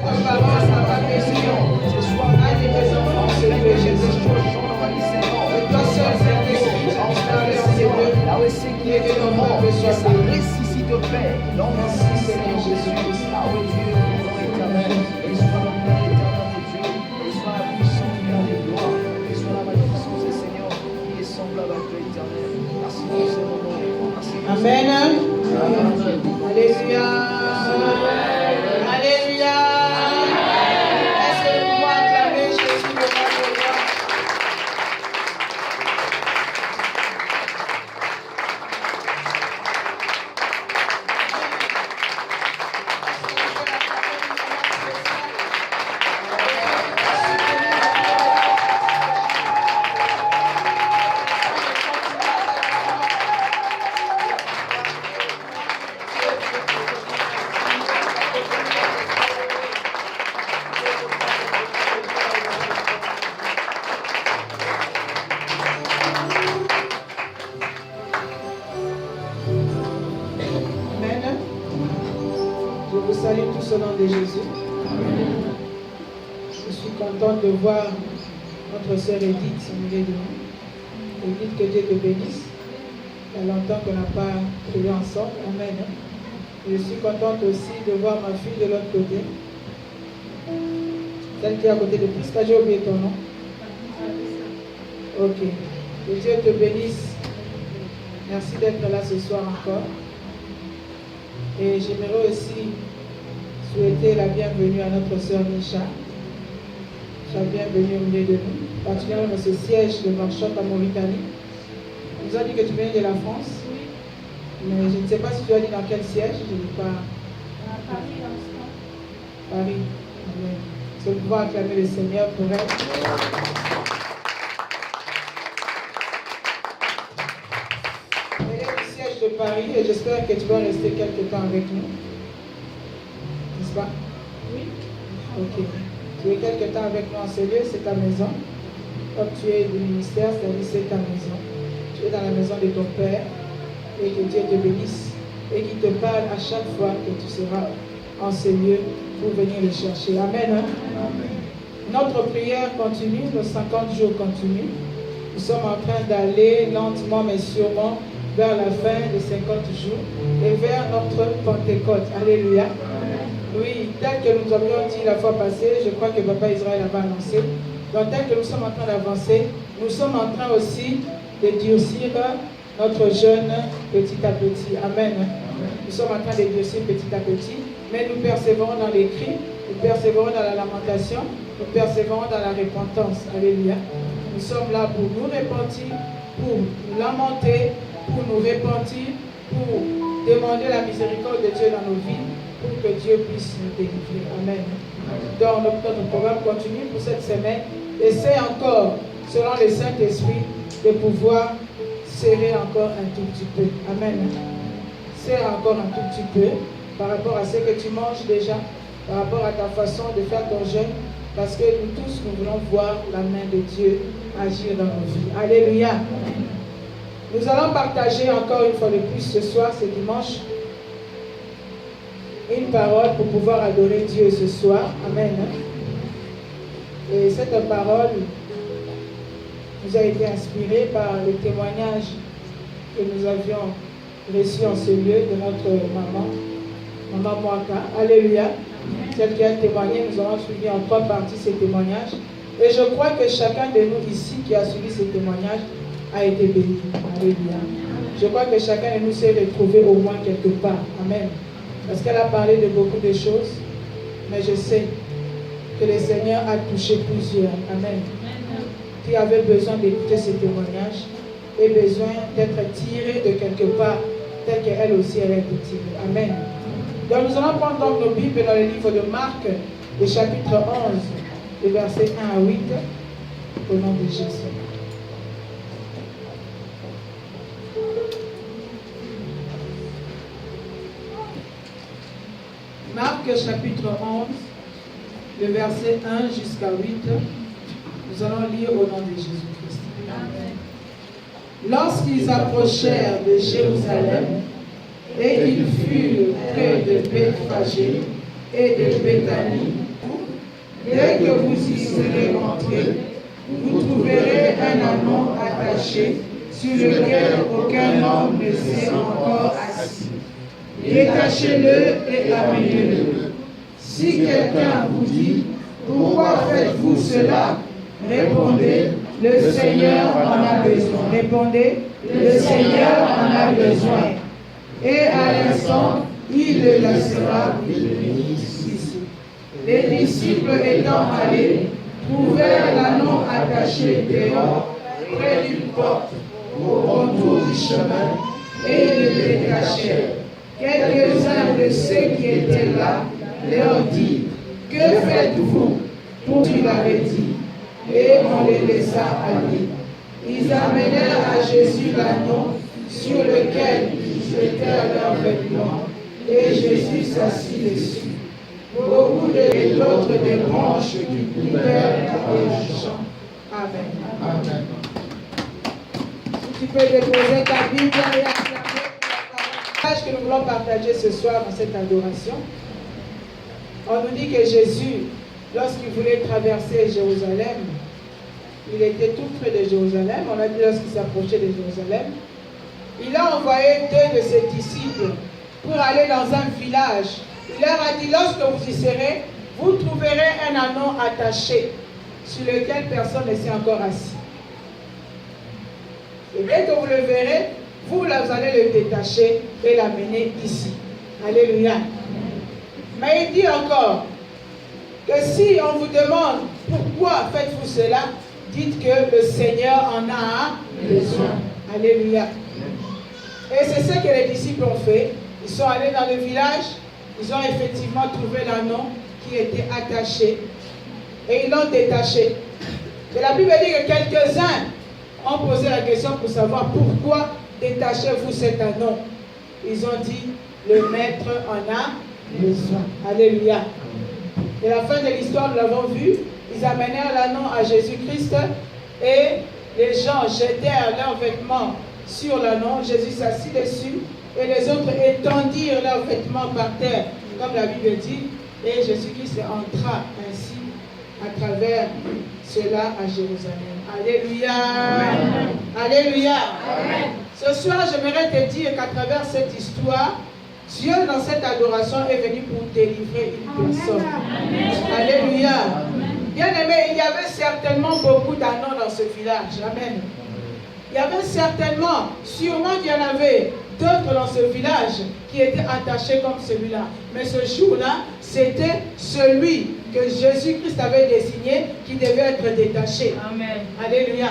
Parole à ta question. Ce soir, aide tes enfants, Seigneur Jésus. Et toi seul, Saint-Esprit, en Seigneur, qui est de nos morts, que soit ça ressuscite au Père. Donc, merci, Seigneur Jésus. Ah oui, Dieu, nom éternel. Et soit l'honneur éternel de Dieu. Et soit la puissance de la gloire. Et soit la magnificence du Seigneur qui est semblable à toi éternel. Merci pour ce moment. Merci. Amen. Alléluia. Alléluia. Est-ce que nous pouvons acclamer Jésus de notre gloire? Salut tous au nom de Jésus. Je suis contente de voir notre sœur Edith au milieu de nous. Edith, que Dieu te bénisse. Il y a longtemps qu'on n'a pas prié ensemble. Amen. Et je suis contente aussi de voir ma fille de l'autre côté. Celle qui est à côté de Prisca, j'ai oublié ton nom. Ok. Que Dieu te bénisse. Merci d'être là ce soir encore. Et j'aimerais aussi souhaiter la bienvenue à notre sœur Nisha. Sois bienvenue au milieu de nous, particulièrement dans ce siège de Nouakchott en Mauritanie. On nous a dit que tu venais de la France, mais je ne sais pas si tu as dit dans quel siège, je ne dis pas. À Paris, l'instant. Paris. Amen. Est-ce que nous pouvons acclamer le Seigneur pour elle? Elle est du siège de Paris et j'espère que tu vas rester quelque temps avec nous. N'est-ce pas? Oui. Ok. Tu es quelque temps avec nous en ce lieu, c'est ta maison. Comme tu es du ministère, c'est ta maison. Tu es dans la maison de ton Père et que Dieu te bénisse et qu'il te parle à chaque fois que tu seras en ce lieu pour venir le chercher. Amen. Hein? Amen. Notre prière continue, nos 50 jours continuent. Nous sommes en train d'aller lentement mais sûrement vers la fin des 50 jours et vers notre Pentecôte. Alléluia. Oui, tel que nous avions dit la fois passée, je crois que Papa Israël avait annoncé. Donc tel que nous sommes en train d'avancer, nous sommes en train aussi de durcir notre jeûne petit à petit. Amen. Nous sommes en train de durcir petit à petit, mais nous persévérons dans les cris, nous persévérons dans la lamentation, nous persévérons dans la repentance. Alléluia. Nous sommes là pour nous repentir, pour nous lamenter, pour nous repentir, pour demander la miséricorde de Dieu dans nos vies, pour que Dieu puisse nous délivrer. Amen. Donc notre programme continue pour cette semaine. Essaie encore, selon le Saint-Esprit, de pouvoir serrer encore un tout petit peu. Amen. Serre encore un tout petit peu par rapport à ce que tu manges déjà, par rapport à ta façon de faire ton jeûne, parce que nous tous, nous voulons voir la main de Dieu agir dans nos vies. Alléluia. Nous allons partager encore une fois de plus ce soir, ce dimanche, une parole pour pouvoir adorer Dieu ce soir. Amen. Et cette parole nous a été inspirée par le témoignage que nous avions reçu en ce lieu de notre maman Mwaka. Alléluia. Celle qui a témoigné, nous avons suivi en 3 parties ces témoignages. Et je crois que chacun de nous ici qui a suivi ces témoignages a été béni. Alléluia. Je crois que chacun de nous s'est retrouvé au moins quelque part. Amen. Parce qu'elle a parlé de beaucoup de choses, mais je sais que le Seigneur a touché plusieurs. Amen. Qui avaient besoin d'écouter ces témoignages et besoin d'être tirés de quelque part, tel qu'elle aussi elle a été tirée. Amen. Donc nous allons prendre donc nos Bibles dans le livre de Marc, le chapitre 11, les versets 1 à 8, au nom de Jésus. Marc chapitre 11, le verset 1 jusqu'à 8, nous allons lire au nom de Jésus-Christ. Lorsqu'ils approchèrent de Jérusalem et qu'ils furent près de Bethphagée, et de Béthanie. Dès que vous y serez entrés, vous trouverez un anneau attaché sur lequel aucun homme ne s'est encore assis. Détachez-le et amenez-le. Si quelqu'un vous dit, pourquoi faites-vous cela? Répondez, le Seigneur en a besoin. Répondez, le Seigneur en a besoin. Et à l'instant, il le laissera ici. Les disciples étant allés, trouvèrent l'anneau attaché dehors, près d'une porte, au contour du chemin, et le détachèrent. Quelques-uns de ceux qui étaient là leur dirent, que faites-vous? Pour il avait dit, et on les laissa aller. Ils amenèrent à Jésus l'anneau sur lequel ils jetèrent leurs vêtements, et Jésus s'assit dessus. Beaucoup d'autres des branches du couvert et du champ. Amen. Amen. Si tu peux déposer ta Bible et acclamer pour la parole que nous voulons partager ce soir dans cette adoration. On nous dit que Jésus, lorsqu'il voulait traverser Jérusalem, il était tout près de Jérusalem. On a dit lorsqu'il s'approchait de Jérusalem, il a envoyé 2 de ses disciples pour aller dans un village. Il leur a dit, lorsque vous y serez, vous trouverez un anneau attaché sur lequel personne ne s'est encore assis. Et dès que vous le verrez, vous allez le détacher et l'amener ici. Alléluia. Mais il dit encore que si on vous demande pourquoi faites-vous cela, dites que le Seigneur en a besoin. Alléluia. Et c'est ce que les disciples ont fait. Ils sont allés dans le village, ils ont effectivement trouvé l'anneau qui était attaché et ils l'ont détaché. Et la Bible dit que quelques-uns ont posé la question pour savoir pourquoi détachez-vous cet anneau. Ils ont dit, le maître en a besoin. Alléluia. Et la fin de l'histoire, nous l'avons vu, ils amenèrent l'anneau à Jésus-Christ et les gens jetèrent leurs vêtements sur l'anneau, Jésus s'assit dessus et les autres étendirent leurs vêtements par terre, comme la Bible dit, et Jésus-Christ entra ainsi à travers cela à Jérusalem. Alléluia. Amen. Alléluia. Amen. Ce soir, j'aimerais te dire qu'à travers cette histoire, Dieu dans cette adoration est venu pour délivrer une personne. Amen. Alléluia. Bien aimé, il y avait certainement beaucoup d'anneaux dans ce village. Amen. Il y avait certainement, sûrement qu'il y en avait d'autres dans ce village qui étaient attachés comme celui-là. Mais ce jour-là, c'était celui que Jésus-Christ avait désigné qui devait être détaché. Amen. Alléluia.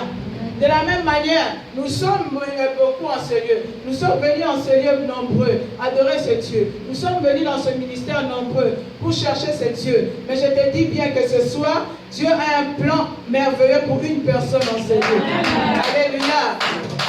De la même manière, nous sommes beaucoup en ce lieu. Nous sommes venus en ce lieu nombreux, adorer ce Dieu. Nous sommes venus dans ce ministère nombreux pour chercher ce Dieu. Mais je te dis bien que ce soir, Dieu a un plan merveilleux pour une personne en ce lieu. Alléluia.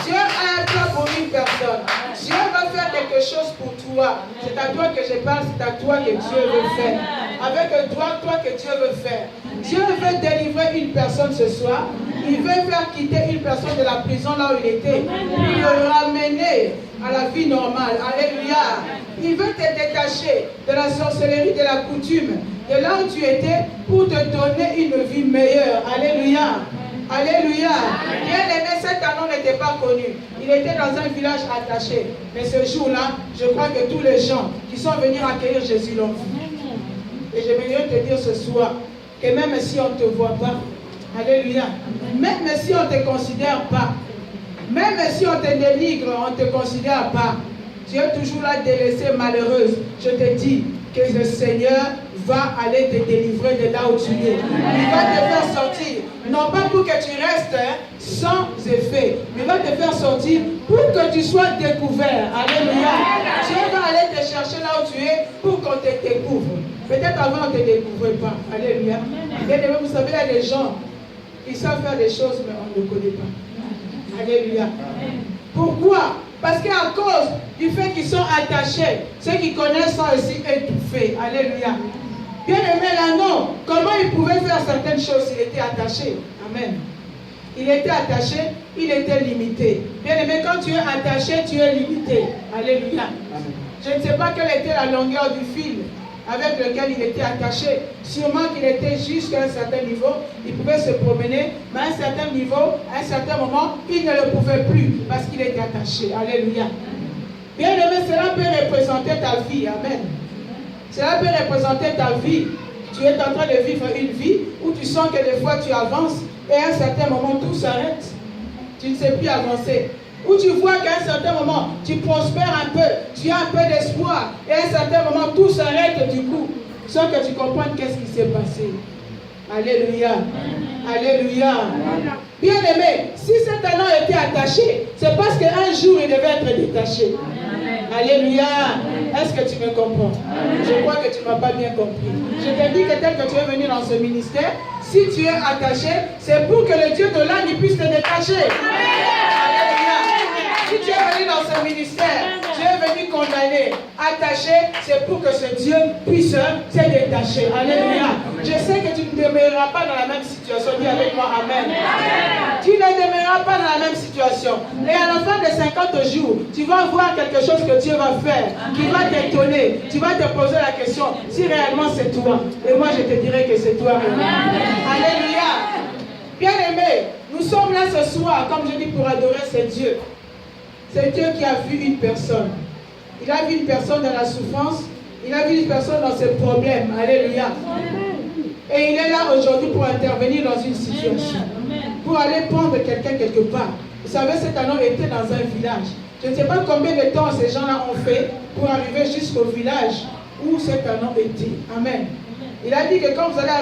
Dieu a un plan pour une personne. Dieu va faire quelque chose pour toi. C'est à toi que je parle, c'est à toi que Dieu veut faire. Avec toi que Dieu veut faire. Dieu veut délivrer une personne ce soir. Il veut faire quitter une personne de la prison là où il était. Il le ramener à la vie normale. Alléluia. Il veut te détacher de la sorcellerie, de la coutume, de là où tu étais, pour te donner une vie meilleure. Alléluia. Alléluia. Bien aimé, cet anneau n'était pas connu. Il était dans un village attaché. Mais ce jour-là, je crois que tous les gens qui sont venus accueillir Jésus l'ont vu. Et j'aimerais te dire ce soir que même si on ne te voit pas, alléluia, même si on ne te considère pas, même si on te dénigre, on ne te considère pas, tu es toujours là délaissée, malheureuse. Je te dis que le Seigneur va aller te délivrer de là où tu es. Il va te faire sortir, non pas pour que tu restes sans effet, mais il va te faire sortir pour que tu sois découvert. Alléluia. Dieu va aller te chercher là où tu es pour qu'on te découvre. Peut-être avant on ne te découvrait pas. Alléluia. Bien aimé, vous savez, il y a des gens qui savent faire des choses, mais on ne connaît pas. Alléluia. Pourquoi? Parce qu'à cause du fait qu'ils sont attachés, ceux qui connaissent sont aussi étouffés. Alléluia. Bien aimé, l'anneau, comment il pouvait faire certaines choses s'il était attaché? Amen. Il était attaché, il était limité. Bien aimé, quand tu es attaché, tu es limité. Alléluia. Amen. Je ne sais pas quelle était la longueur du fil avec lequel il était attaché. Sûrement qu'il était jusqu'à un certain niveau, il pouvait se promener, mais à un certain niveau, à un certain moment, il ne le pouvait plus parce qu'il était attaché. Alléluia. Bien aimé, cela peut représenter ta vie. Amen. Cela peut représenter ta vie. Tu es en train de vivre une vie où tu sens que des fois tu avances et à un certain moment tout s'arrête. Tu ne sais plus avancer. Où tu vois qu'à un certain moment tu prospères un peu, tu as un peu d'espoir et à un certain moment tout s'arrête du coup sans que tu comprennes qu'est-ce qui s'est passé. Alléluia. Alléluia. Bien aimé, si cet anneau était attaché, c'est parce qu'un jour il devait être détaché. Alléluia. Est-ce que tu me comprends? Je crois que tu ne m'as pas bien compris. Je t'ai dit que tel que tu es venu dans ce ministère, si tu es attaché, c'est pour que le Dieu de l'âme puisse te détacher. Alléluia. Si tu es venu dans ce ministère, tu es venu condamné, attaché, c'est pour que ce Dieu puisse te détacher. Alléluia. Je sais que tu ne demeureras pas dans la même situation. Dis avec moi, Amen. Tu ne demeureras pas dans la même situation. Et à la fin de 50 jours, tu vas voir quelque chose que Dieu va faire, qui va t'étonner. Tu vas te poser la question, si réellement c'est toi. Et moi, je te dirai que c'est toi. Alléluia. Bien aimé, nous sommes là ce soir, comme je dis, pour adorer ce Dieu. C'est Dieu qui a vu une personne. Il a vu une personne dans la souffrance. Il a vu une personne dans ses problèmes. Alléluia. Et il est là aujourd'hui pour intervenir dans une situation. Pour aller prendre quelqu'un quelque part. Vous savez, cet anneau était dans un village. Je ne sais pas combien de temps ces gens-là ont fait pour arriver jusqu'au village où cet anneau était. Amen. Il a dit que quand vous allez